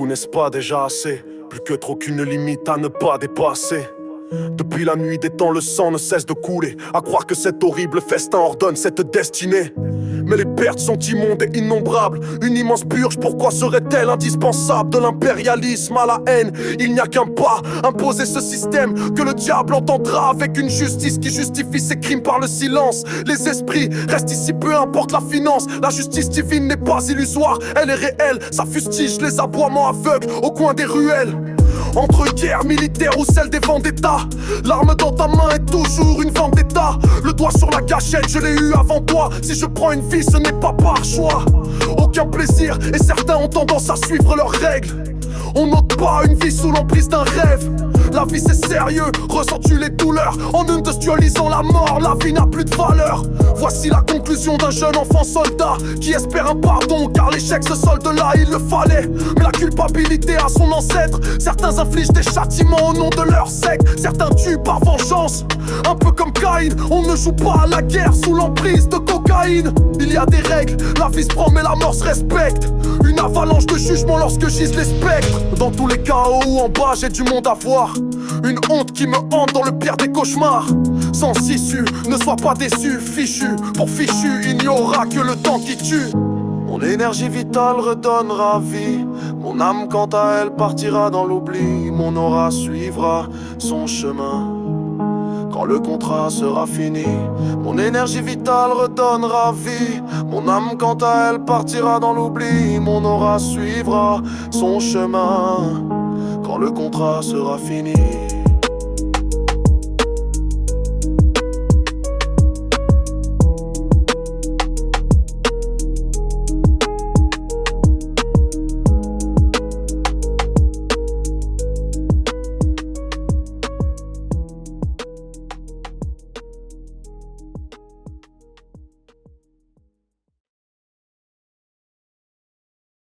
beaucoup, n'est-ce pas déjà assez? Plus que trop qu'une limite à ne pas dépasser. Depuis la nuit des temps, le sang ne cesse de couler. À croire que cet horrible festin ordonne cette destinée. Mais les pertes sont immondes et innombrables. Une immense purge, pourquoi serait-elle indispensable? De l'impérialisme à la haine, il n'y a qu'un pas. Imposer ce système que le diable entendra, avec une justice qui justifie ses crimes par le silence. Les esprits restent ici, peu importe la finance. La justice divine n'est pas illusoire, elle est réelle. Ça fustige les aboiements aveugles au coin des ruelles. Entre guerre militaire ou celle des vendettas, l'arme dans ta main est toujours une vendetta. Le doigt sur la gâchette, je l'ai eu avant toi. Si je prends une vie, ce n'est pas par choix. Aucun plaisir et certains ont tendance à suivre leurs règles. On n'ôte pas une vie sous l'emprise d'un rêve. La vie c'est sérieux, ressens-tu les douleurs? En industrialisant la mort, la vie n'a plus de valeur. Voici la conclusion d'un jeune enfant soldat qui espère un pardon car l'échec se solde là, il le fallait. Mais la culpabilité a son ancêtre. Certains infligent des châtiments au nom de leur secte. Certains tuent par vengeance, un peu comme Caïn. On ne joue pas à la guerre sous l'emprise de cocaïne. Il y a des règles, la vie se prend mais la mort se respecte. Une avalanche de jugements lorsque gisent les spectres. Dans tous les cas haut ou en bas j'ai du monde à voir. Une honte qui me hante dans le pire des cauchemars. Sans issue, ne sois pas déçu, fichu. Pour fichu, il n'y aura que le temps qui tue. Mon énergie vitale redonnera vie. Mon âme quant à elle partira dans l'oubli. Mon aura suivra son chemin quand le contrat sera fini. Mon énergie vitale redonnera vie. Mon âme quant à elle partira dans l'oubli. Mon aura suivra son chemin quand le contrat sera fini.